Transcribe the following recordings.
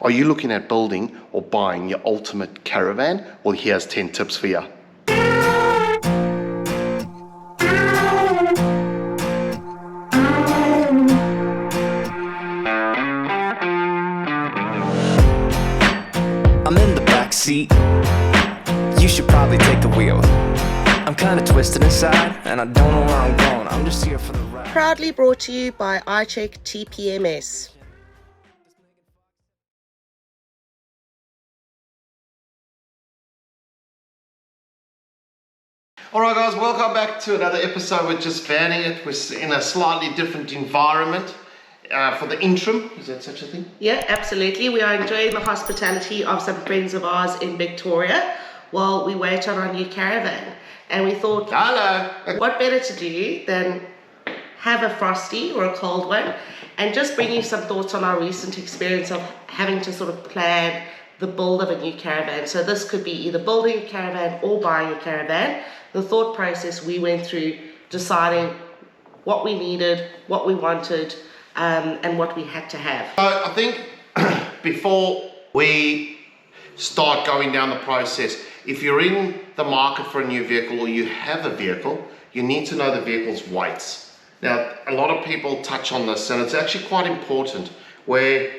Are you looking at building or buying your ultimate caravan? Well, here's 10 tips for you. I'm in the back seat. You should probably take the wheel. I'm kind of twisted inside, and I don't know where I'm going. I'm just here for the ride. Proudly brought to you by iCheck TPMS. Alright guys, welcome back to another episode. We're just vanning it. We're in a slightly different environment for the interim. Is that such a thing? Yeah, absolutely. We are enjoying the hospitality of some friends of ours in Victoria while we wait on our new caravan. And we thought, hello, what better to do than have a frosty or a cold one and just bring you some thoughts on our recent experience of having to sort of plan the build of a new caravan. So this could be either building a caravan or buying a caravan. The thought process we went through deciding what we needed, what we wanted, and what we had to have. So I think before we start going down the process, if you're in the market for a new vehicle or you have a vehicle, you need to know the vehicle's weights. Now, a lot of people touch on this, and it's actually quite important, where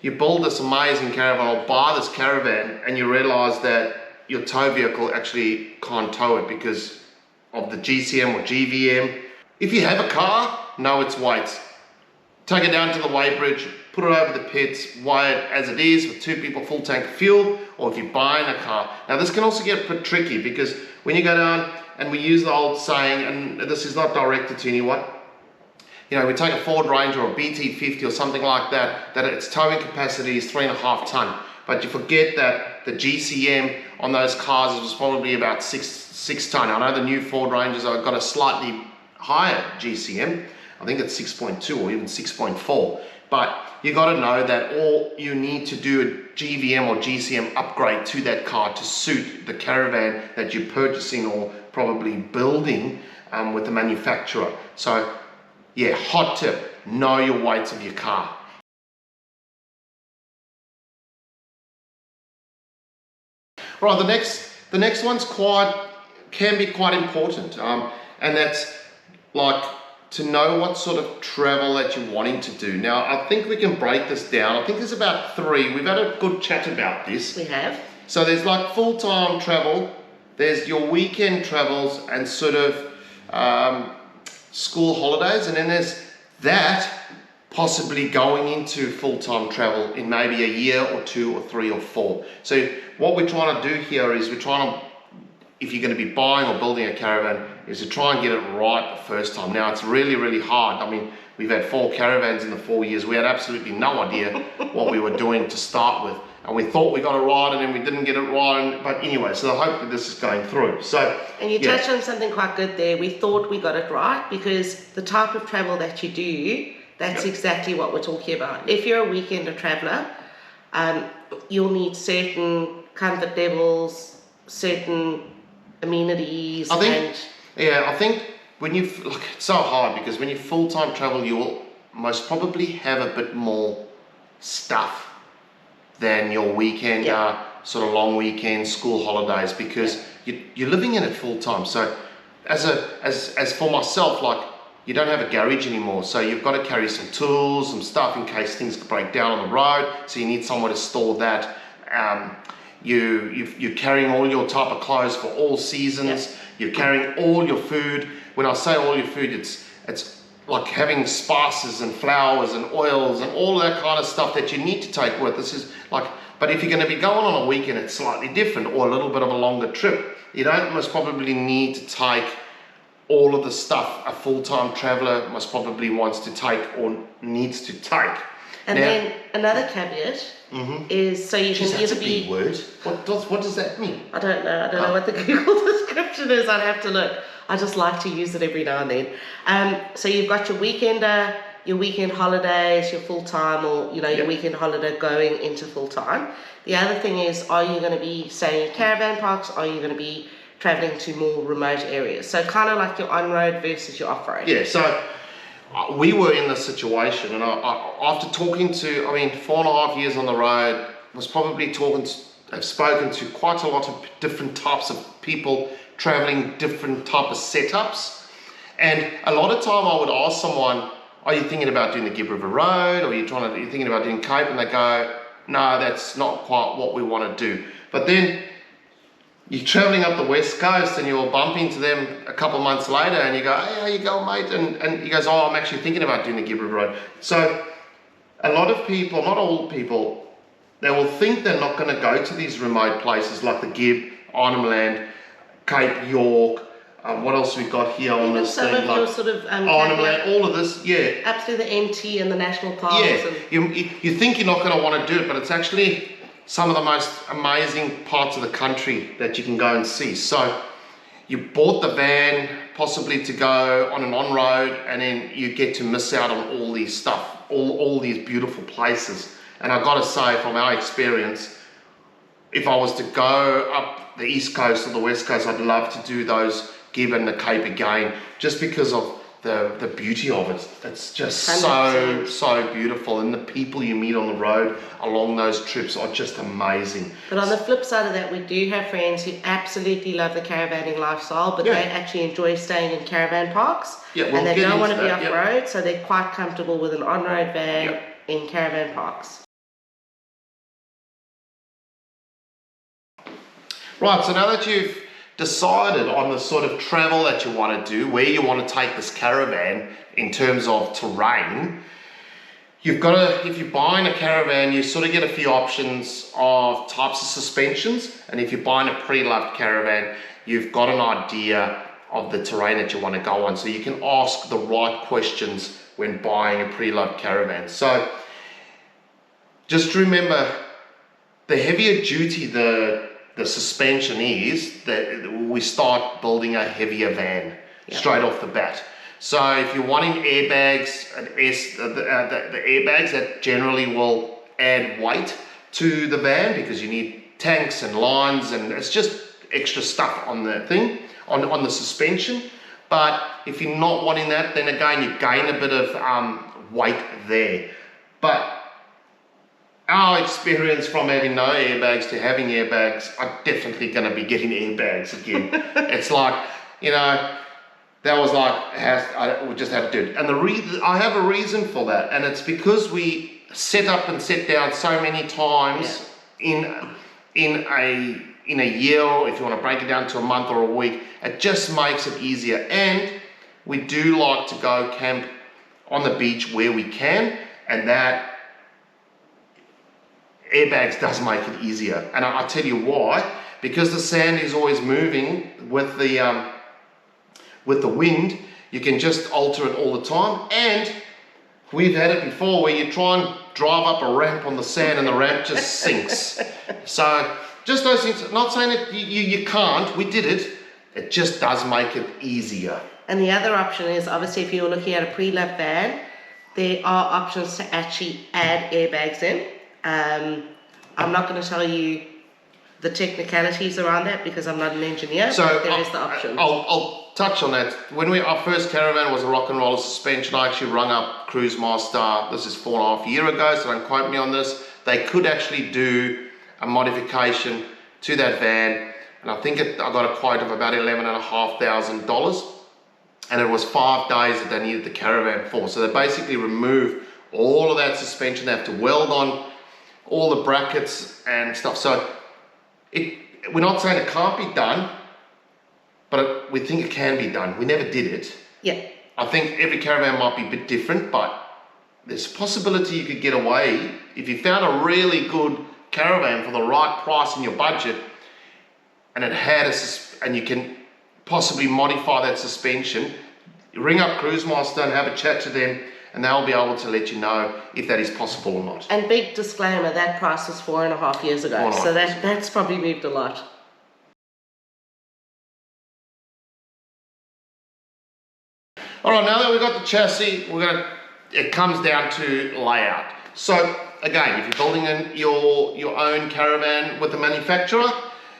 you build this amazing caravan or buy this caravan and you realize that your tow vehicle actually can't tow it because of the GCM or GVM. If you have a car, know its weights. Take it down to the weighbridge, put it over the pits, weigh it as it is with 2 people, full tank of fuel, or if you're buying a car. Now this can also get a bit tricky because when you go down, and we use the old saying, and this is not directed to anyone, you know, we take a Ford Ranger or a BT50 or something like that, that its towing capacity is 3.5 ton. But you forget that the GCM on those cars was probably about 6 ton. I know the new Ford Rangers have got a slightly higher GCM. I think it's 6.2 or even 6.4. But you got to know that all you need to do a GVM or GCM upgrade to that car to suit the caravan that you're purchasing or probably building with the manufacturer. So yeah, hot tip, know your weights of your car. Right, the next one's can be quite important, and that's like to know what sort of travel that you're wanting to do. Now, I think we can break this down. I think there's about 3. We've had a good chat about this. We have. So there's like full-time travel, there's your weekend travels and sort of school holidays, and then there's that possibly going into full-time travel in maybe a year or 2 or 3 or 4. So what we're trying to do here is we're trying to, if you're going to be buying or building a caravan, is to try and get it right the first time. Now it's really, really hard. I mean, we've had 4 caravans in the 4 years. We had absolutely no idea what we were doing to start with. And we thought we got it right and then we didn't get it right. But anyway, so hopefully this is going through. So, and you touched on something quite good there. We thought we got it right because the type of travel that you do, that's exactly what we're talking about. If you're a weekend traveller, you'll need certain comfort levels, certain amenities. I think when you, look, it's so hard because when you full-time travel, you will most probably have a bit more stuff than your weekend, sort of long weekend, school holidays, because you're living in it full-time. So as for myself, like, you don't have a garage anymore, so you've got to carry some tools, some stuff in case things break down on the road, so you need somewhere to store that. You're carrying all your type of clothes for all seasons. You're carrying all your food. When I say all your food, it's like having spices and flowers and oils and all that kind of stuff that you need to take with. This is like, but if you're going to be going on a weekend, it's slightly different, or a little bit of a longer trip. You don't most probably need to take all of the stuff a full-time traveller most probably wants to take or needs to take. And then another caveat is, so you can either be... Big word. What does that mean? I don't know. I don't know what the Google description is. I'd have to look. I just like to use it every now and then. So you've got your weekender, your weekend holidays, your full-time, or your weekend holiday going into full-time. The other thing is, are you going to be staying in caravan parks? Are you going to be traveling to more remote areas? So kind of like your on-road versus your off-road. Yeah, so we were in this situation, and after talking to, 4.5 years on the road, was probably I've spoken to quite a lot of different types of people traveling different type of setups. And a lot of time I would ask someone, are you thinking about doing the Gibb River Road, or are you thinking about doing Cape? And they go, no, that's not quite what we want to do. But then you're traveling up the West Coast and you'll bump into them a couple of months later and you go, hey, how you going, mate? And he goes, oh, I'm actually thinking about doing the Gibb River Road. So a lot of people, not all people, they will think they're not going to go to these remote places like the Gibb, Arnhem Land, Cape York. What else we got here on this some thing? of Like your sort of Arnhem Land, all of this, yeah. up to the NT and the national parks. Yeah, And you think you're not going to want to do it, but it's actually some of the most amazing parts of the country that you can go and see. So you bought the van possibly to go on an on-road, and then you get to miss out on all these stuff, all these beautiful places. And I've got to say, from our experience, if I was to go up the East Coast or the West Coast, I'd love to do those Gibb and the Cape again, just because of the beauty of it. It's just 100%. so beautiful, and the people you meet on the road along those trips are just amazing. But on the flip side of that, we do have friends who absolutely love the caravanning lifestyle, but Yeah. they actually enjoy staying in caravan parks, Yeah, we'll and they get don't want to into be that, off yep. road, so they're quite comfortable with an on-road van Yep. in caravan parks. Right, so now that you've decided on the sort of travel that you want to do, where you want to take this caravan in terms of terrain, you've got to, if you're buying a caravan, you sort of get a few options of types of suspensions. And if you're buying a pre-loved caravan, you've got an idea of the terrain that you want to go on. So you can ask the right questions when buying a pre-loved caravan. So just remember, the heavier duty the suspension is, that we start building a heavier van straight off the bat. So if you're wanting airbags, the airbags that generally will add weight to the van, because you need tanks and lines, and it's just extra stuff on the thing, on the suspension. But if you're not wanting that, then again you gain a bit of weight there. But our experience from having no airbags to having airbags, I'm definitely going to be getting airbags again. It's like, you know, that was like, we just had to do it. And I have a reason for that, and it's because we set up and set down so many times in a year, or if you want to break it down to a month or a week, it just makes it easier. And we do like to go camp on the beach where we can, and that airbags does make it easier. And I'll tell you why. Because the sand is always moving with the wind, you can just alter it all the time. And we've had it before where you try and drive up a ramp on the sand and the ramp just sinks. So just those things, not saying that you can't, we did it. It just does make it easier. And the other option is, obviously, if you're looking at a pre-loved van, there are options to actually add airbags in. I'm not going to tell you the technicalities around that because I'm not an engineer, So but there is the option. I'll touch on that. When our first caravan was a rock and roller suspension, I actually rung up Cruise Master, this is 4.5 years ago, so don't quote me on this. They could actually do a modification to that van, and I think I got a quote of about $11,500, and it was 5 days that they needed the caravan for. So they basically remove all of that suspension. They have to weld on all the brackets and stuff. So we're not saying it can't be done, but we think it can be done. We never did it. Yeah. I think every caravan might be a bit different, but there's a possibility you could get away if you found a really good caravan for the right price in your budget, and it had and you can possibly modify that suspension. You ring up Cruise Master and have a chat to them, and they'll be able to let you know if that is possible or not. And big disclaimer, that price was 4.5 years ago, 4.5 so years that's probably moved a lot. All right, now that we've got the chassis, it comes down to layout. So again, if you're building your own caravan with a manufacturer,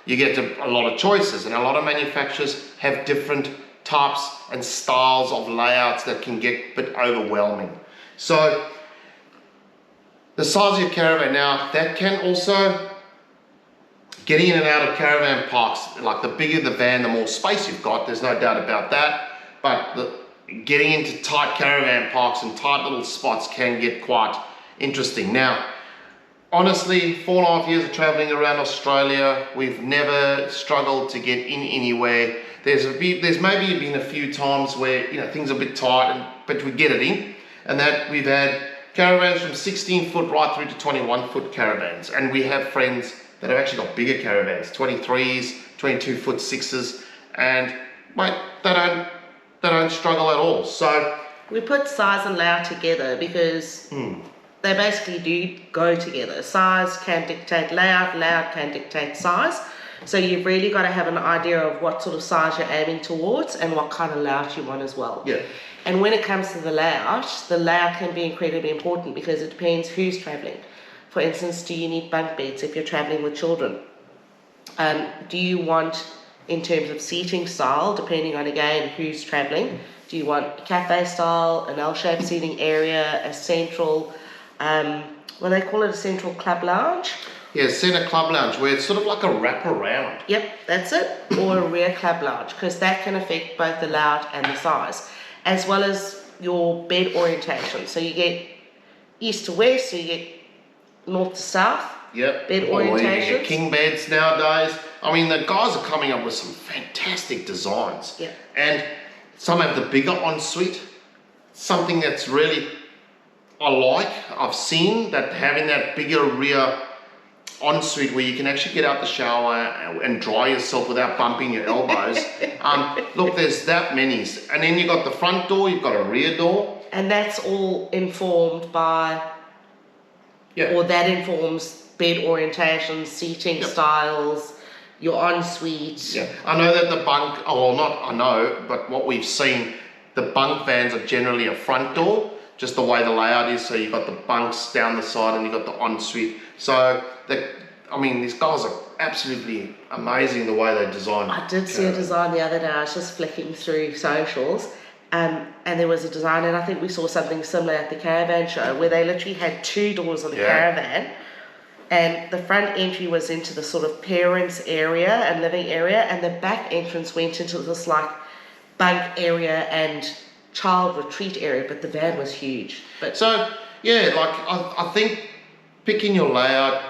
you get a lot of choices, and a lot of manufacturers have different types and styles of layouts that can get a bit overwhelming. So the size of your caravan now, that can also get in and out of caravan parks. Like the bigger the van, the more space you've got, there's no doubt about that. But getting into tight caravan parks and tight little spots can get quite interesting. Now, honestly, 4.5 years of traveling around Australia, we've never struggled to get in anywhere. There's maybe been a few times where, you know, things are a bit tight, but we get it in. And that we've had caravans from 16 foot right through to 21 foot caravans. And we have friends that have actually got bigger caravans, 23s, 22 foot 6s, and mate, they don't struggle at all. So we put size and layout together because they basically do go together. Size can dictate layout, layout can dictate size. So you've really got to have an idea of what sort of size you're aiming towards and what kind of layout you want as well. Yeah. And when it comes to the layout can be incredibly important because it depends who's traveling. For instance, do you need bunk beds if you're traveling with children? Do you want, in terms of seating style, depending on again who's traveling, do you want a cafe style, an L-shaped seating area, a central, well, they call it a central club lounge? yeah, centre club lounge, where it's sort of like a wraparound. Yep, that's it. Or a rear club lounge, because that can affect both the layout and the size, as well as your bed orientation. So you get east to west, so you get north to south. Yep. Bed Or you orientations. get king beds nowadays. I mean, the guys are coming up with some fantastic designs. Yeah. And some have the bigger ensuite. Something that's really I've seen that having that bigger rear ensuite where you can actually get out the shower and dry yourself without bumping your elbows. Look, there's that many. And then you've got the front door, you've got a rear door. And that's all informed by, or that informs bed orientation, seating styles, your ensuite. Yeah, I know that the bunk, oh, well, not I know, but what we've seen, the bunk vans are generally a front door, just the way the layout is. So you've got the bunks down the side and you've got the ensuite. So, I mean, these guys are absolutely amazing the way they design. I did see a design the other day. I was just flicking through socials, and there was a design, and I think we saw something similar at the Caravan show, where they literally had 2 doors on the caravan, and the front entry was into the sort of parents area and living area, and the back entrance went into this like bunk area and child retreat area, but the van was huge. But so yeah, like I think picking your layout,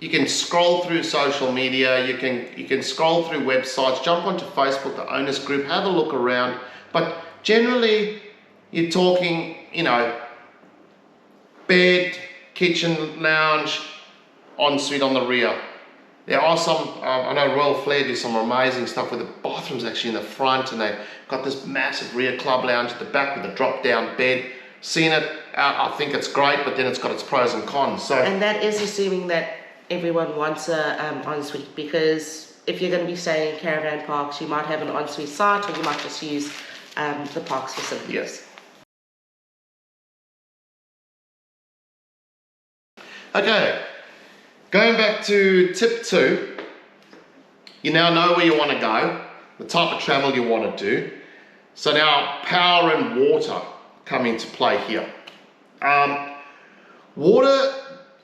you can scroll through social media, you can scroll through websites, jump onto Facebook, the owners group, have a look around. But generally, you're talking, you know, bed, kitchen, lounge, ensuite on the rear. There are some, I know Royal Flair do some amazing stuff with the bathrooms actually in the front, and they've got this massive rear club lounge at the back with a drop-down bed. Seen it, I think it's great, but then it's got its pros and cons. So, and that is assuming that everyone wants a ensuite, because if you're going to be staying in caravan parks, you might have an ensuite site, or you might just use the park's facilities. yes. Okay, going back to tip 2, you now know where you want to go, the type of travel you want to do. So now power and water come into play here. Water,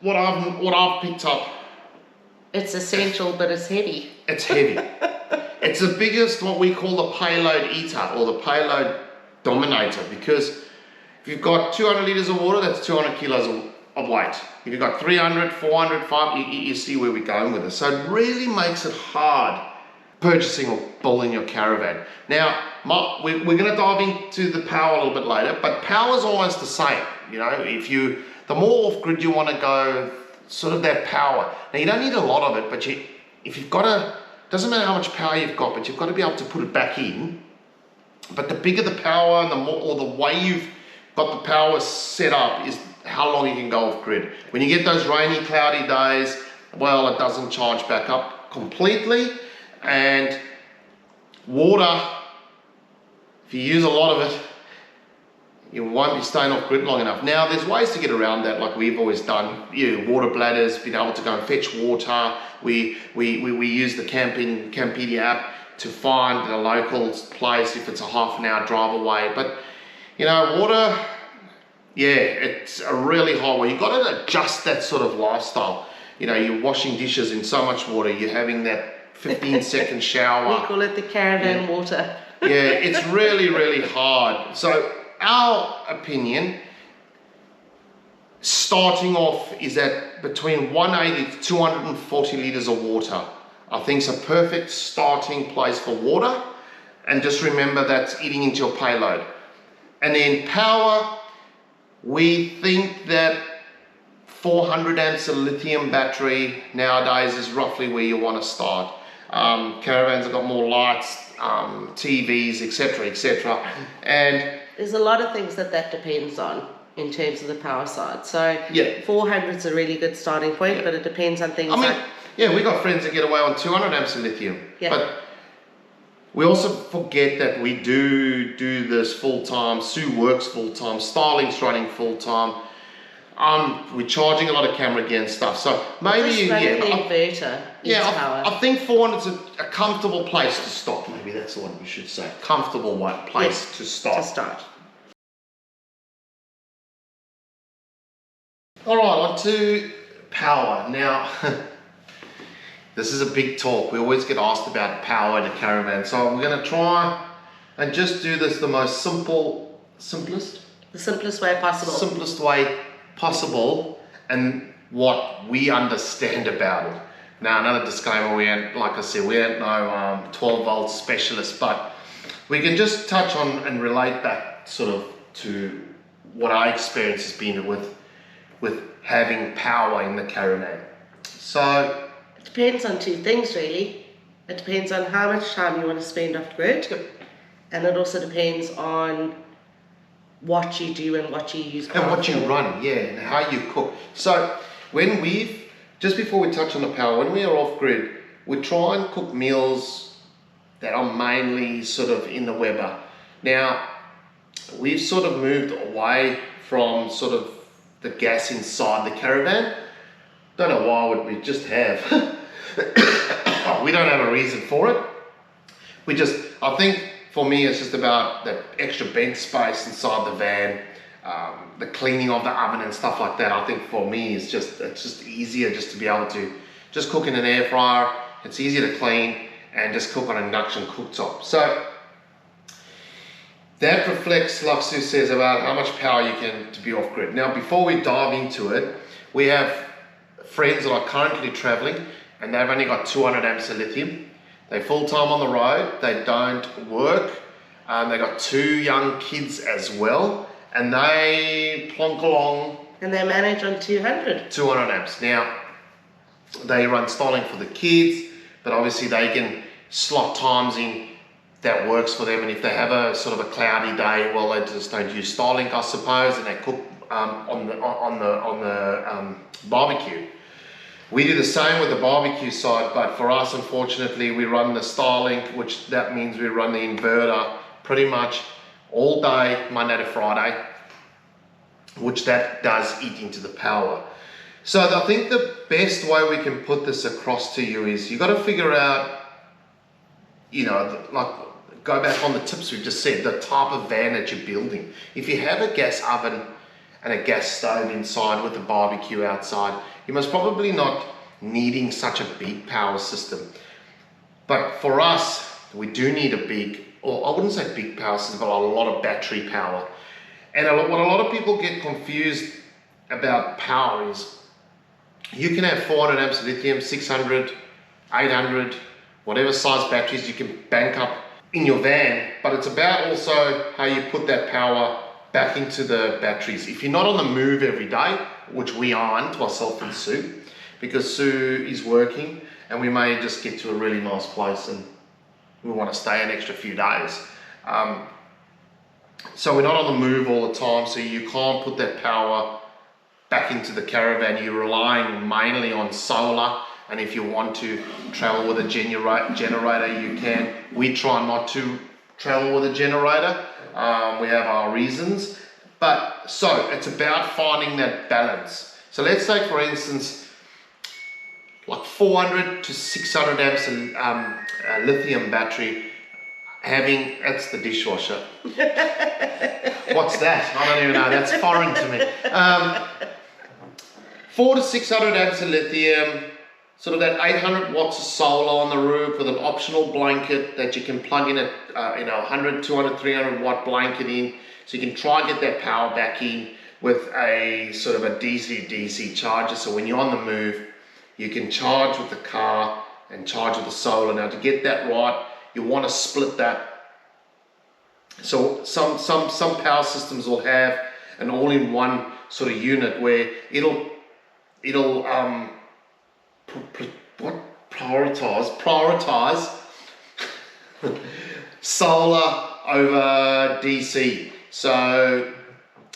what I've picked up, It's essential, but it's heavy. it's heavy. It's the biggest, what we call the payload eater or the payload dominator, because if you've got 200 litres of water, that's 200 kilos of weight. If you've got 300, 400, 500, you see where we're going with it. So it really makes it hard purchasing or building your caravan. Now, we're going to dive into the power a little bit later, but power is almost the same. You know, the more off-grid you want to go, sort of that power. Now, you don't need a lot of it, but if you've got doesn't matter how much power you've got, but you've got to be able to put it back in. But the bigger the power and the more, or the way you've got the power set up is how long you can go off grid. When you get those rainy, cloudy days, well, it doesn't charge back up completely. And water, if you use a lot of it, you won't be staying off grid long enough. Now, there's ways to get around that, like we've always done. Water bladders, being able to go and fetch water. We use the Campedia app to find a local place if it's a half an hour drive away. But you know, water, yeah, it's a really hard way. You've got to adjust that sort of lifestyle. You know, you're washing dishes in so much water, you're having that 15-second shower. We call it the caravan water. Yeah, it's really, really hard. So our opinion, starting off, is that between 180 to 240 litres of water, I think is a perfect starting place for water. And just remember that's eating into your payload. And then power, we think that 400 amps of lithium battery nowadays is roughly where you want to start. Caravans have got more lights, TVs, etc. And there's a lot of things that depends on in terms of the power side. So yeah, 400 is a really good starting point, but it depends on things like... yeah, we got friends that get away on 200 amps of lithium. Yeah. But we also forget that we do this full time. Sue works full time. Starlink's running full time. We're charging a lot of camera gear and stuff. So maybe just running the inverter. Power. I think 400 is a comfortable place to start. Maybe that's what we should say. Comfortable place to start. All right, on to power now. This is a big talk. We always get asked about power in a caravan. So we're going to try and just do this the most simplest? The simplest way possible. Simplest way possible, and what we understand about it. Now, another disclaimer, we ain't, like I said, we ain't no 12 volt specialists, but we can just touch on and relate that sort of to what our experience has been with having power in the caravan. So it depends on two things really. It depends on how much time you want to spend off grid, and it also depends on what you do and what you use and what you run, yeah, and how you cook. So when just before we touch on the power, when we are off grid, we try and cook meals that are mainly sort of in the Weber. Now we've sort of moved away from sort of the gas inside the caravan. Don't know why, we just have. We don't have a reason for it. I think for me it's just about the extra bench space inside the van, the cleaning of the oven and stuff like that. I think for me it's just easier just to be able to just cook in an air fryer. It's easier to clean and just cook on an induction cooktop. So that reflects, like Sue says, about how much power you can to be off grid. Now before we dive into it, we have friends that are currently traveling and they've only got 200 amps of lithium. They're full-time on the road, they don't work, they got 2 young kids as well, and they plonk along. And they manage on 200 amps. Now, they run Starlink for the kids, but obviously they can slot times in that works for them, and if they have a sort of a cloudy day, well, they just don't use Starlink, I suppose, and they cook on the barbecue. We do the same with the barbecue side, but for us, unfortunately, we run the Starlink, which that means we run the inverter pretty much all day, Monday to Friday, which that does eat into the power. So I think the best way we can put this across to you is you got to figure out, you know, like go back on the tips we just said, the type of van that you're building. If you have a gas oven and a gas stove inside with a barbecue outside, you must probably not needing such a big power system. But for us, we do need a big, or I wouldn't say big power system, but a lot of battery power. And what a lot of people get confused about power is you can have 400 amps of lithium, 600, 800, whatever size batteries you can bank up in your van, but it's about also how you put that power back into the batteries. If you're not on the move every day, which we aren't, myself and Sue, because Sue is working and we may just get to a really nice place and we want to stay an extra few days. So we're not on the move all the time, so you can't put that power back into the caravan. You're relying mainly on solar, and if you want to travel with a generator, you can. We try not to travel with a generator. We have our reasons, but so it's about finding that balance. So let's say, for instance, like 400 to 600 amps lithium battery, that's the dishwasher. What's that? I don't even know, that's foreign to me. 400 to 600 amps of lithium, sort of that 800 watts of solar on the roof with an optional blanket that you can plug in a 100, 200, 300 watt blanket in, so you can try and get that power back in with a sort of a DC charger. So when you're on the move, you can charge with the car and charge with the solar. Now to get that right, you want to split that. So some power systems will have an all-in-one sort of unit where it'll prioritize solar over DC. So,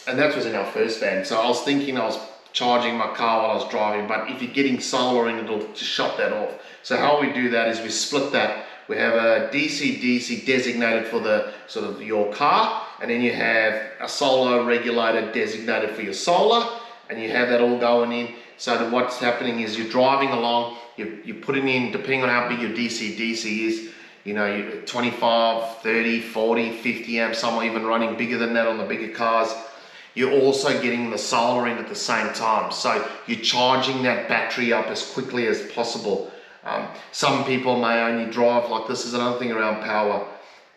and that was in our first van. So I was thinking I was charging my car while I was driving, but if you're getting solar in, it'll just shut that off. So how we do that is we split that. We have a DC designated for the sort of your car, and then you have a solar regulator designated for your solar, and you have that all going in. So that what's happening is you're driving along, you're putting in, depending on how big your DC is, you know, 25, 30, 40, 50 amps, some are even running bigger than that on the bigger cars. You're also getting the solar in at the same time. So you're charging that battery up as quickly as possible. Some people may only drive, like this is another thing around power,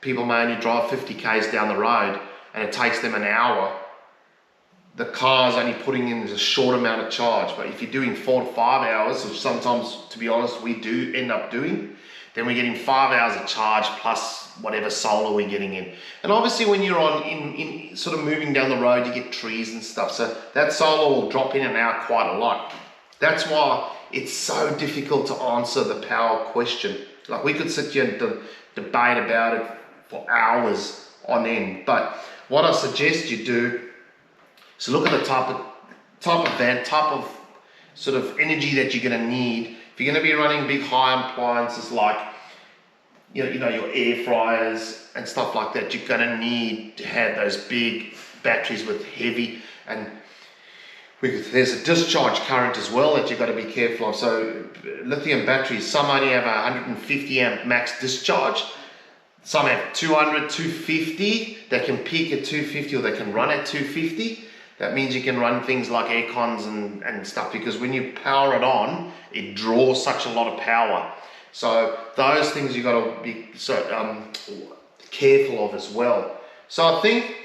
people may only drive 50 k's down the road and it takes them an hour. The car's only putting in a short amount of charge, but if you're doing 4 to 5 hours, which sometimes, to be honest, we do end up doing, then we're getting 5 hours of charge plus whatever solar we're getting in. And obviously when you're in sort of moving down the road, you get trees and stuff, so that solar will drop in and out quite a lot. That's why it's so difficult to answer the power question. Like we could sit here and debate about it for hours on end, but what I suggest you do, so look at the type of van, type of sort of energy that you're going to need. If you're going to be running big high appliances like you know your air fryers and stuff like that, you're going to need to have those big batteries with heavy, and there's a discharge current as well that you've got to be careful of. So lithium batteries, some only have a 150 amp max discharge. Some have 200, 250. They can peak at 250 or they can run at 250. That means you can run things like air cons and stuff, because when you power it on, it draws such a lot of power. So those things you've got to be careful of as well. So I think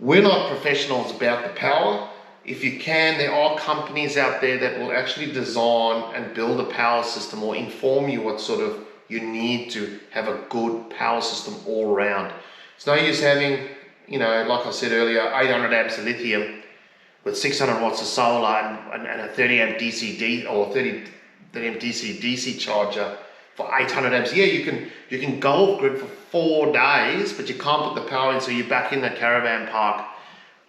we're not professionals about the power. If you can, there are companies out there that will actually design and build a power system or inform you what sort of you need to have a good power system all around. It's no use having, you know, like I said earlier, 800 amps of lithium with 600 watts of solar and a 30 amp DC or 30 amp DC charger for 800 amps. Yeah, you can go off grid for 4 days, but you can't put the power in, so you're back in the caravan park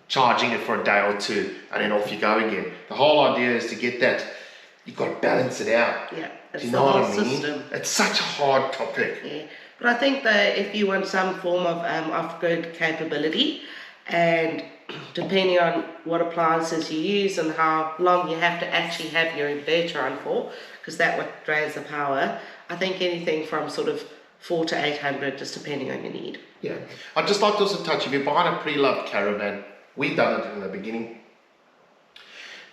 charging it for a day or two, and then off you go again. The whole idea is to get that, you've got to balance it out. Yeah, it's Do you know what I mean? system. It's such a hard topic. Yeah. But I think that if you want some form of off-grid capability, and depending on what appliances you use and how long you have to actually have your inverter on for, because that what drains the power, I think anything from sort of 400 to 800, just depending on your need. Yeah. I'd just like to also touch, if you're buying a pre-loved caravan, we've done it in the beginning.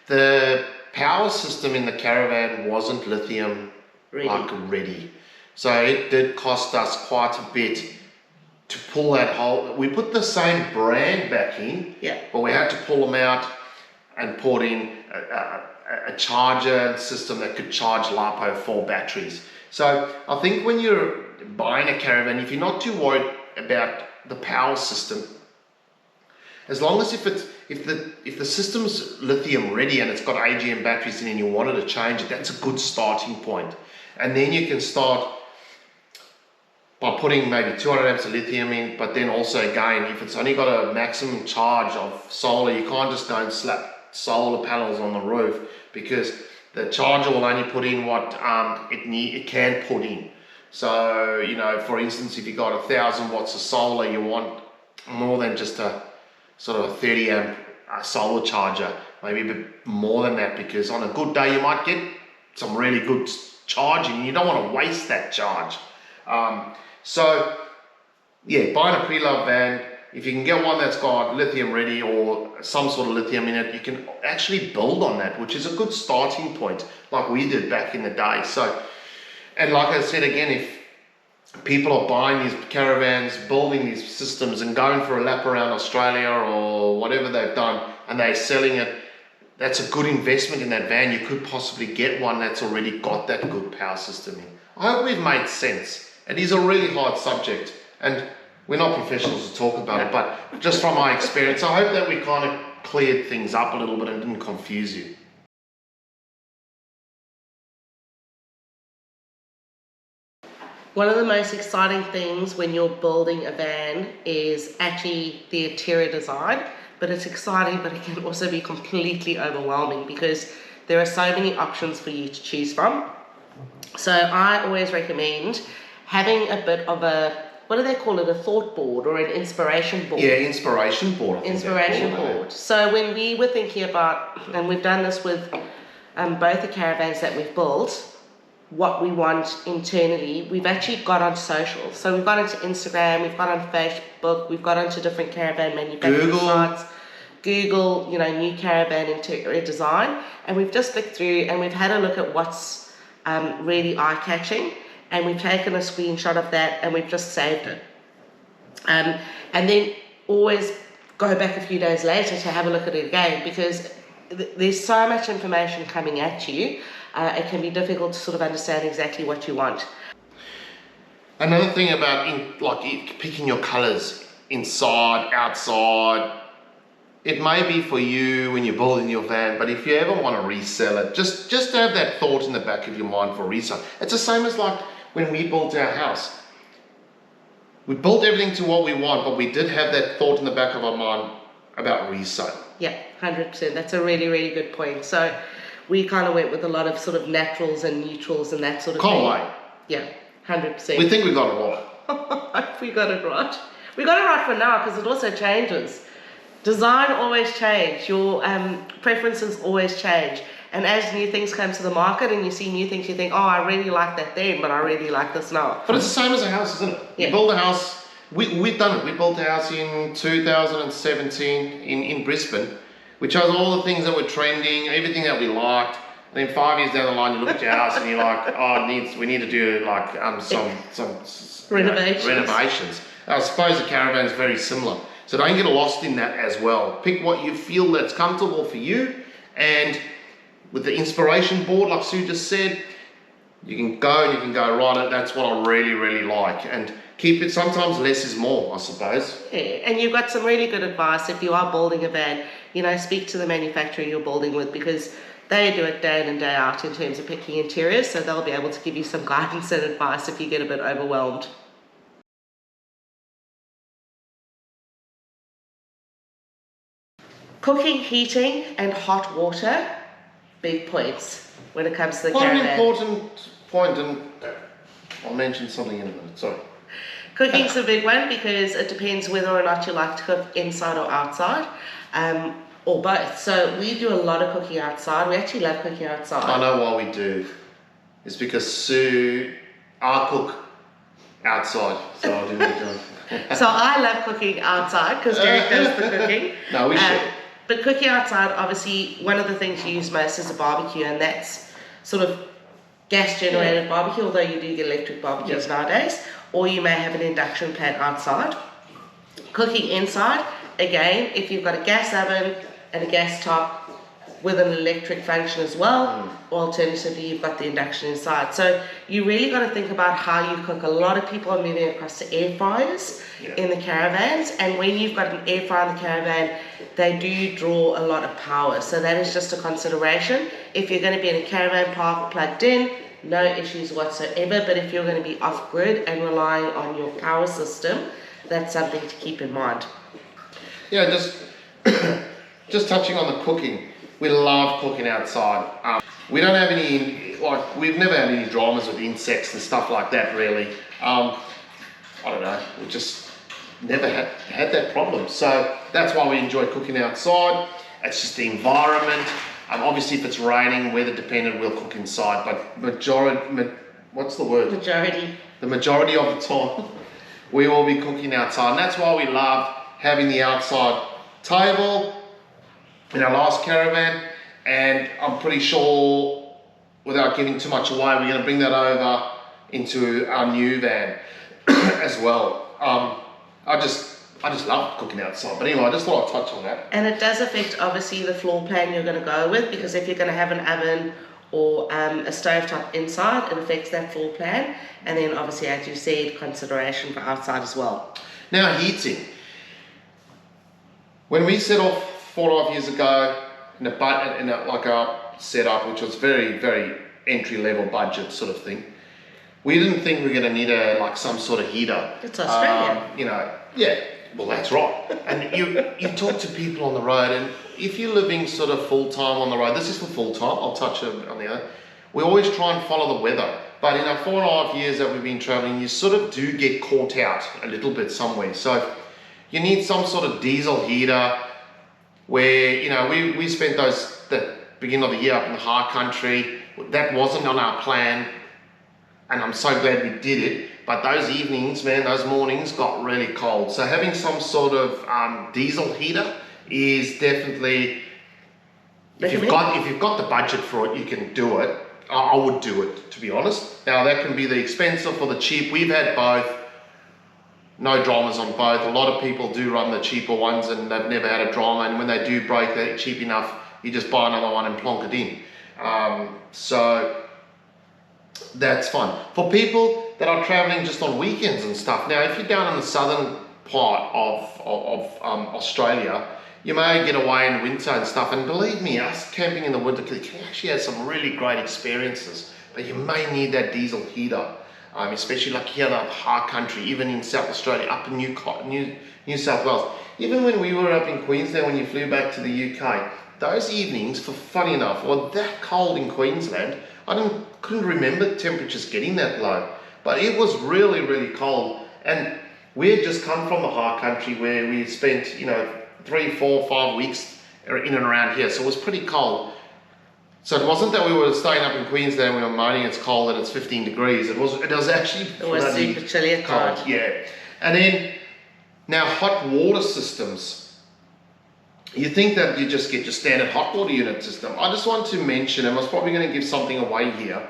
The power system in the caravan wasn't lithium ready. So it did cost us quite a bit to pull that whole, we put the same brand back in, but we had to pull them out and put in a charger system that could charge LiPo 4 batteries. So I think when you're buying a caravan, if you're not too worried about the power system, as long as if the system's lithium ready and it's got AGM batteries in and you wanted to change it, that's a good starting point. And then you can start by putting maybe 200 amps of lithium in, but then also again, if it's only got a maximum charge of solar, you can't just go and slap solar panels on the roof, because the charger will only put in what it can put in. So, you know, for instance, if you got 1,000 watts of solar, you want more than just a sort of a 30 amp solar charger. maybe a bit more than that, because on a good day you might get some really good charging and you don't want to waste that charge. So yeah, buying a Preloved van, if you can get one that's got lithium ready or some sort of lithium in it, you can actually build on that, which is a good starting point, like we did back in the day. So, and like I said again, if people are buying these caravans, building these systems and going for a lap around Australia or whatever they've done, and they're selling it, that's a good investment in that van. You could possibly get one that's already got that good power system in. I hope we've made sense. It is a really hard subject, and we're not professionals to talk about it, but just from my experience, I hope that we kind of cleared things up a little bit and didn't confuse you. One of the most exciting things when you're building a van is actually the interior design, but it's exciting, but it can also be completely overwhelming because there are so many options for you to choose from. So I always recommend having a bit of a, what do they call it, a thought board or an inspiration board? Yeah, inspiration board. Inspiration board. So when we were thinking about, and we've done this with both the caravans that we've built, what we want internally, we've actually got on social. So we've got onto Instagram, we've got on Facebook, we've got onto different caravan manufacturing sites, Google, you know, new caravan interior design, and we've just flicked through and we've had a look at what's really eye-catching, and we've taken a screenshot of that and we've just saved it. And then always go back a few days later to have a look at it again, because there's so much information coming at you. It can be difficult to sort of understand exactly what you want. Another thing about picking your colours, inside, outside, it may be for you when you're building your van, but if you ever want to resell it, just have that thought in the back of your mind for resale. It's the same as like when we built our house. We built everything to what we want, but we did have that thought in the back of our mind about resale. Yeah, 100%. That's a really, really good point. So we kind of went with a lot of sort of naturals and neutrals and that sort of thing. Can't wait. Yeah, 100%. We think we got it right. We got it right. We got it right for now, because it also changes. Design always change. Your preferences always change. And as new things come to the market and you see new things, you think, oh, I really like that then, but I really like this now. But it's the same as a house, isn't it? Yeah. You build a house, we've done it. We built a house in 2017 in Brisbane, which has all the things that were trending, everything that we liked. And then 5 years down the line, you look at your house and you're like, oh, we need to do like some renovations. I suppose the caravan is very similar. So don't get lost in that as well. Pick what you feel that's comfortable for you, and with the inspiration board, like Sue just said, you can go and you can go, right, that's what I really, really like. And keep it, sometimes less is more, I suppose. Yeah, and you've got some really good advice if you are building a van. You know, speak to the manufacturer you're building with, because they do it day in and day out in terms of picking interiors, so they'll be able to give you some guidance and advice if you get a bit overwhelmed. Cooking, heating and hot water, big points when it comes to the caravan. Quite an important point, and I'll mention something in a minute, sorry. Cooking's a big one, because it depends whether or not you like to cook inside or outside, or both. So we do a lot of cooking outside. We actually love cooking outside. I know why we do. It's because Sue, I cook outside, so I do need So I love cooking outside because Derek does the cooking. No, we should. But cooking outside, obviously, one of the things you use most is a barbecue, and that's sort of gas-generated barbecue, although you do get electric barbecues nowadays, or you may have an induction pan outside. Cooking inside, again, if you've got a gas oven and a gas top with an electric function as well, or alternatively you've got the induction inside. So you really got to think about how you cook. A lot of people are moving across to air fryers in the caravans, and when you've got an air fryer in the caravan, they do draw a lot of power. So that is just a consideration. If you're going to be in a caravan park plugged in, no issues whatsoever, but if you're going to be off-grid and relying on your power system, that's something to keep in mind. Yeah, just touching on the cooking. We love cooking outside. We don't have any, we've never had any dramas with insects and stuff like that, really. I don't know, we just never had that problem. So that's why we enjoy cooking outside. It's just the environment. Obviously, if it's raining, weather dependent, we'll cook inside. But what's the word? Majority. The majority of the time, we will be cooking outside. And that's why we love having the outside table in our last caravan. And I'm pretty sure, without giving too much away, we're going to bring that over into our new van as well. I just love cooking outside. But anyway, I just thought I'd touch on that. And it does affect obviously the floor plan you're going to go with, because if you're going to have an oven or a stovetop inside, it affects that floor plan. And then obviously, as you said, consideration for outside as well. Now, heating. When we set off 4.5 years ago in a setup which was very, very entry level budget sort of thing, we didn't think we were going to need some sort of heater. It's Australia. Yeah. Well, that's right. And you talk to people on the road, and if you're living sort of full time on the road, this is for full time. I'll touch on the other. We always try and follow the weather. But in our 4.5 years that we've been traveling, you sort of do get caught out a little bit somewhere. So you need some sort of diesel heater where, we spent the beginning of the year up in the high country. That wasn't on our plan, and I'm so glad we did it. But those evenings, man, those mornings got really cold. So having some sort of diesel heater is definitely, if you've got the budget for it, you can do it. I would do it, to be honest. Now that can be the expensive or the cheap. We've had both. No dramas on both. A lot of people do run the cheaper ones and they've never had a drama, and when they do break, they're cheap enough, you just buy another one and plonk it in. So that's fun. For people that are traveling just on weekends and stuff, now if you're down in the southern part of Australia, you may get away in winter and stuff, and believe me, us camping in the winter can actually have some really great experiences, but you may need that diesel heater. Especially like here in the high country, even in South Australia, up in New South Wales. Even when we were up in Queensland, when you flew back to the UK, those evenings, funny enough, were that cold in Queensland. I couldn't remember temperatures getting that low, but it was really, really cold. And we had just come from the high country where we spent, 3, 4, 5 weeks in and around here, so it was pretty cold. So it wasn't that we were staying up in Queensland, we were moaning it's cold and it's 15 degrees. It was actually super chilly at cold. night. Yeah. And then, now hot water systems. You think that you just get your standard hot water unit system. I just want to mention, and I was probably going to give something away here,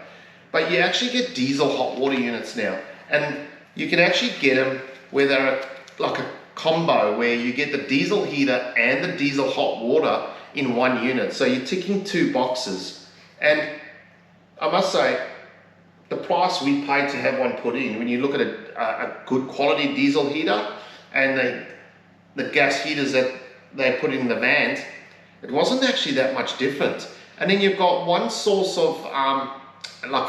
but you actually get diesel hot water units now. And you can actually get them where they're like a combo, where you get the diesel heater and the diesel hot water in one unit. So you're ticking 2 boxes. And I must say, the price we paid to have one put in, when you look at a good quality diesel heater and the gas heaters that they put in the vans, it wasn't actually that much different. And then you've got one source of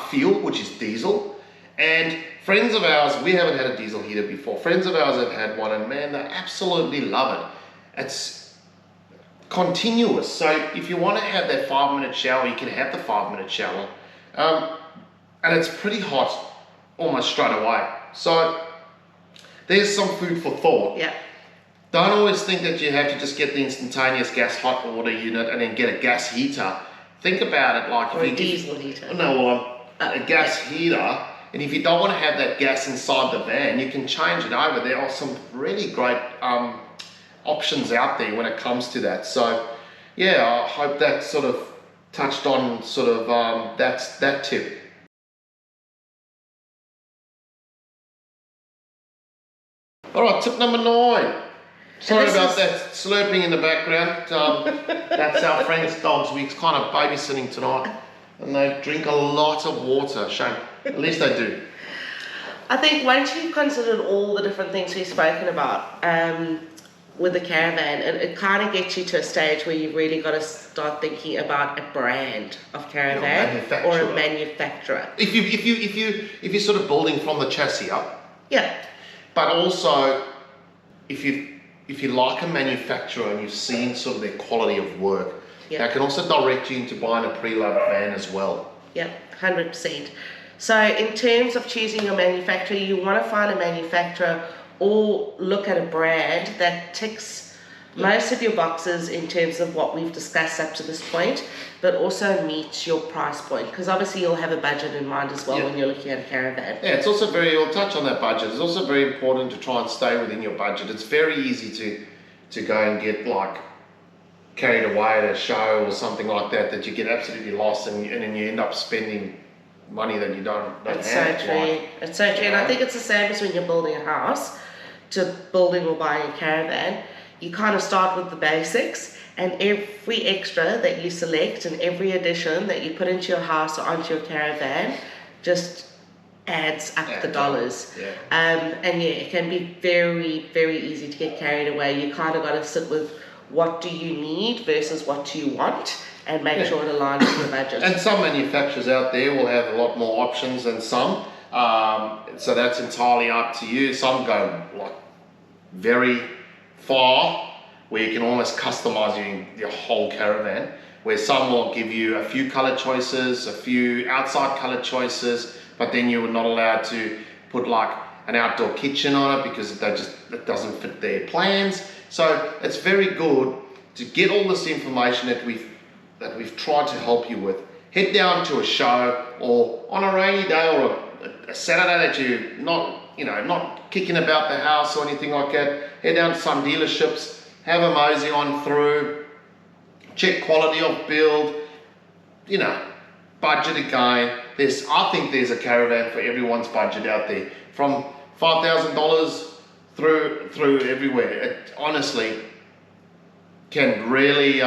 fuel, which is diesel. And friends of ours, we haven't had a diesel heater before. Friends of ours have had one, and man, they absolutely love it. It's continuous, so if you want to have that 5-minute shower, you can have the 5-minute shower, and it's pretty hot almost straight away. So there's some food for thought. Yeah. Don't always think that you have to just get the instantaneous gas hot water unit and then get a gas heater. Think about it like or a diesel heater. No, a gas heater. And if you don't want to have that gas inside the van, you can change it over. There are some really great options out there when it comes to that. So yeah, I hope that sort of touched on sort of that tip. All right, tip number 9. Sorry about that slurping in the background. That's our friend's dogs. We're kind of babysitting tonight, and they drink a lot of water. Shame. At least they do. I think once you've considered all the different things we've spoken about with the caravan, it kind of gets you to a stage where you've really got to start thinking about a brand of caravan or a manufacturer. If you're sort of building from the chassis up. Yeah. But also, if you like a manufacturer and you've seen sort of their quality of work, that can also direct you into buying a pre-loved van as well. Yeah, 100%. So in terms of choosing your manufacturer, you want to find a manufacturer or look at a brand that ticks most of your boxes in terms of what we've discussed up to this point, but also meets your price point, because obviously you'll have a budget in mind as well when you're looking at a caravan. Yeah, it's also we'll touch on that budget. It's also very important to try and stay within your budget. It's very easy to go and get like carried away at a show or something like that you get absolutely lost and then you end up spending money that you don't It's have. so true. It's so true. And I think it's the same as when you're building a house to building or buying a caravan. You kind of start with the basics, and every extra that you select and every addition that you put into your house or onto your caravan just adds up the dollars. Yeah. And yeah, it can be very, very easy to get carried away. You kind of got to sit with what do you need versus what do you want, and make sure it aligns with your budget. And some manufacturers out there will have a lot more options than some. So that's entirely up to you. Some go like very far, where you can almost customize your whole caravan, where some will give you a few color choices, a few outside color choices, but then you're not allowed to put like an outdoor kitchen on it because it doesn't fit their plans. So it's very good to get all this information that we've tried to help you with. Head down to a show, or on a rainy day or a Saturday that you're not kicking about the house or anything like that. Head down to some dealerships, have a mosey on through, check quality of build, budget again. I think there's a caravan for everyone's budget out there, from $5,000 through everywhere. It honestly can really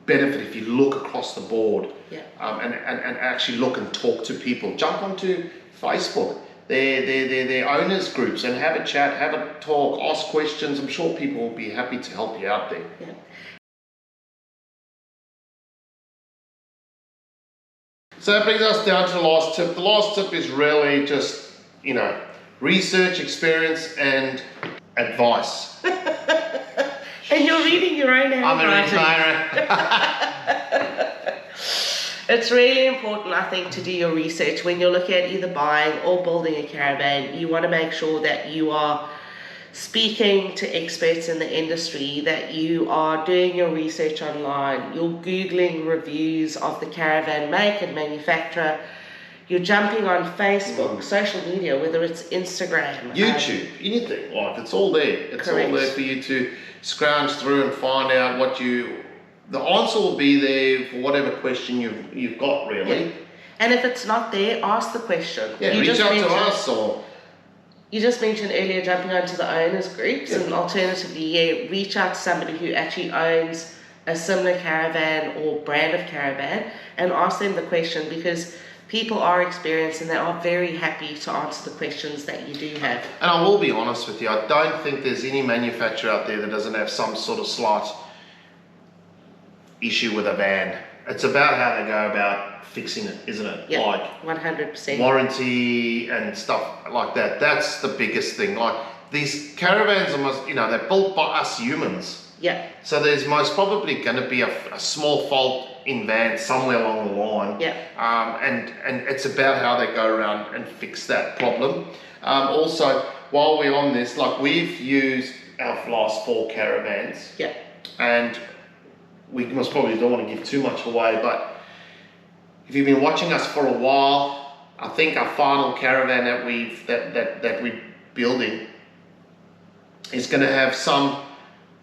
benefit if you look across the board. And actually look and talk to people. Jump onto Facebook, their owners groups, and have a chat, have a talk, ask questions. I'm sure people will be happy to help you out there. Yeah. So that brings us down to the last tip. The last tip is really just, research, experience, and advice. And you're reading your own handwriting. I'm a retirer. It's really important, I think, to do your research when you're looking at either buying or building a caravan. You want to make sure that you are speaking to experts in the industry, that you are doing your research online, you're Googling reviews of the caravan make and manufacturer, you're jumping on Facebook, social media, whether it's Instagram, YouTube, anything, it's all there. It's Correct. all there for you to scrounge through and find out the answer will be there for whatever question you've got, really. Yeah. And if it's not there, ask the question. Yeah, reach out to us, or you just mentioned earlier jumping onto the owners groups, and alternatively, reach out to somebody who actually owns a similar caravan or brand of caravan and ask them the question, because people are experienced and they are very happy to answer the questions that you do have. And I will be honest with you, I don't think there's any manufacturer out there that doesn't have some sort of slight issue with a van. It's about how they go about fixing it, isn't it? Yeah, like 100%. warranty and stuff like that. That's the biggest thing. Like these caravans are, they're built by us humans. Yeah. So there's most probably going to be a small fault in van somewhere along the line. Yeah. And it's about how they go around and fix that problem. Also, while we're on this, we've used our last 4 caravans. Yeah. And we most probably don't want to give too much away, but if you've been watching us for a while, I think our final caravan that we're building is going to have some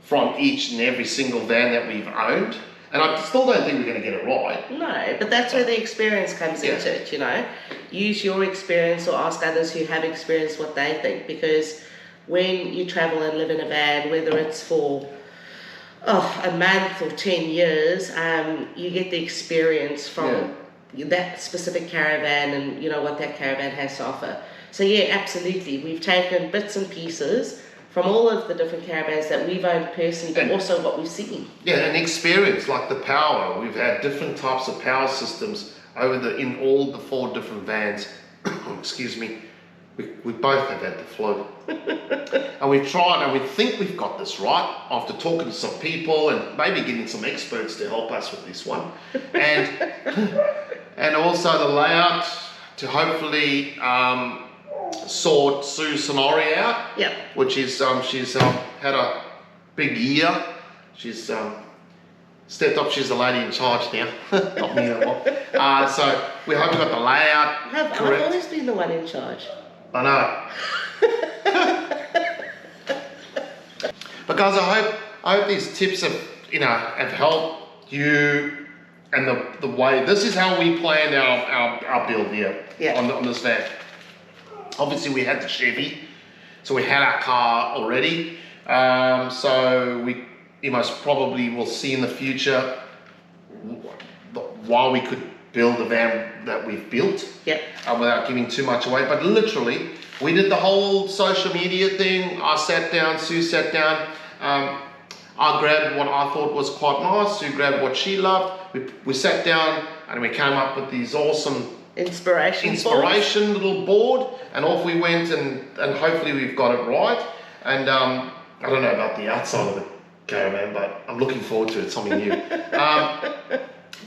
from each and every single van that we've owned. And I still don't think we're going to get it right. No, but that's where the experience comes into it, Use your experience, or ask others who have experienced what they think, because when you travel and live in a van, whether it's for a month or 10 years, you get the experience from that specific caravan and what that caravan has to offer. So yeah, absolutely. We've taken bits and pieces from all of the different caravans that we've owned personally, but also what we've seen. Yeah, and experience, like the power. We've had different types of power systems in all the 4 different vans. Excuse me. We both have had the flu. And we've tried, and we think we've got this right after talking to some people and maybe getting some experts to help us with this one. And also the layout to hopefully sort Sue Sonori out. Yeah. Which is, she's had a big year. She's stepped up. She's the lady in charge now, not me anymore. So we hope we got the layout I've correct. always been the one in charge. I know. But guys, I hope these tips have helped you and the way. This is how we planned our build here on this van. Obviously, we had the Chevy, so we had our car already. So you most probably will see in the future why we could build the van that we've built. Without giving too much away. But literally, we did the whole social media thing. I sat down, Sue sat down. I grabbed what I thought was quite nice. Sue grabbed what she loved. We sat down and we came up with these awesome inspiration little board, and off we went, and hopefully we've got it right. And I don't know about the outside of the caravan, but I'm looking forward to it, something new.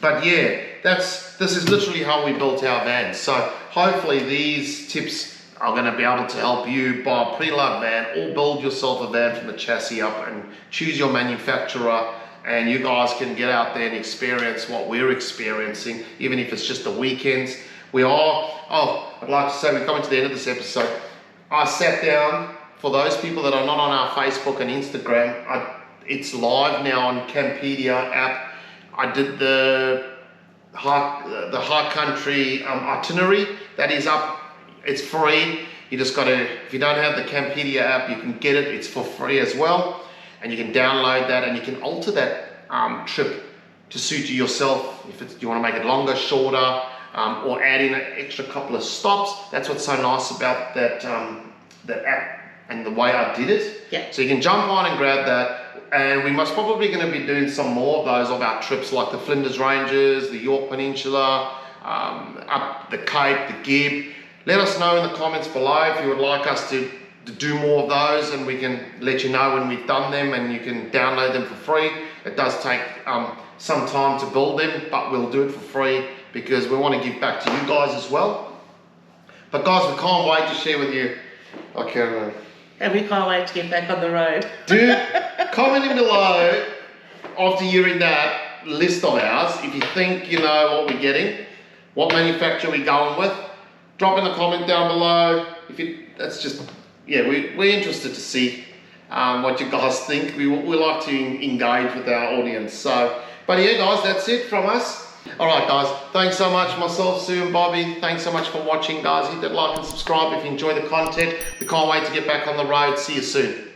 But yeah, this is literally how we built our van. So hopefully these tips are going to be able to help you buy a pre-loved van or build yourself a van from the chassis up and choose your manufacturer, and you guys can get out there and experience what we're experiencing, even if it's just the weekends. I'd like to say we're coming to the end of this episode. I sat down, for those people that are not on our Facebook and Instagram, it's live now on Campedia app. I did the high country itinerary that is up. It's free. You just got to, if you don't have the Campedia app, you can get it. It's for free as well, and you can download that and you can alter that trip to suit you yourself. If you want to make it longer, shorter, or add in an extra couple of stops. That's what's so nice about that app and the way I did it. So you can jump on and grab that. And we most probably going to be doing some more of those of our trips, like the Flinders Ranges, the York Peninsula, up the Cape, the Gib. Let us know in the comments below if you would like us to do more of those, and we can let you know when we've done them, and you can download them for free. It does take some time to build them, but we'll do it for free because we want to give back to you guys as well. But guys, we can't wait to share with you our caravan. And we can't wait to get back on the road. Dude, comment in below after you're in that list of ours, if you think you know what we're getting, what manufacturer we're going with. Drop in a comment down below. We're interested to see what you guys think. We like to engage with our audience. So, but yeah, guys, that's it from us. All right, guys, thanks so much. Myself, Sue, and Bobby, thanks so much for watching, guys. Hit that like and subscribe if you enjoy the content. We can't wait to get back on the road. See you soon.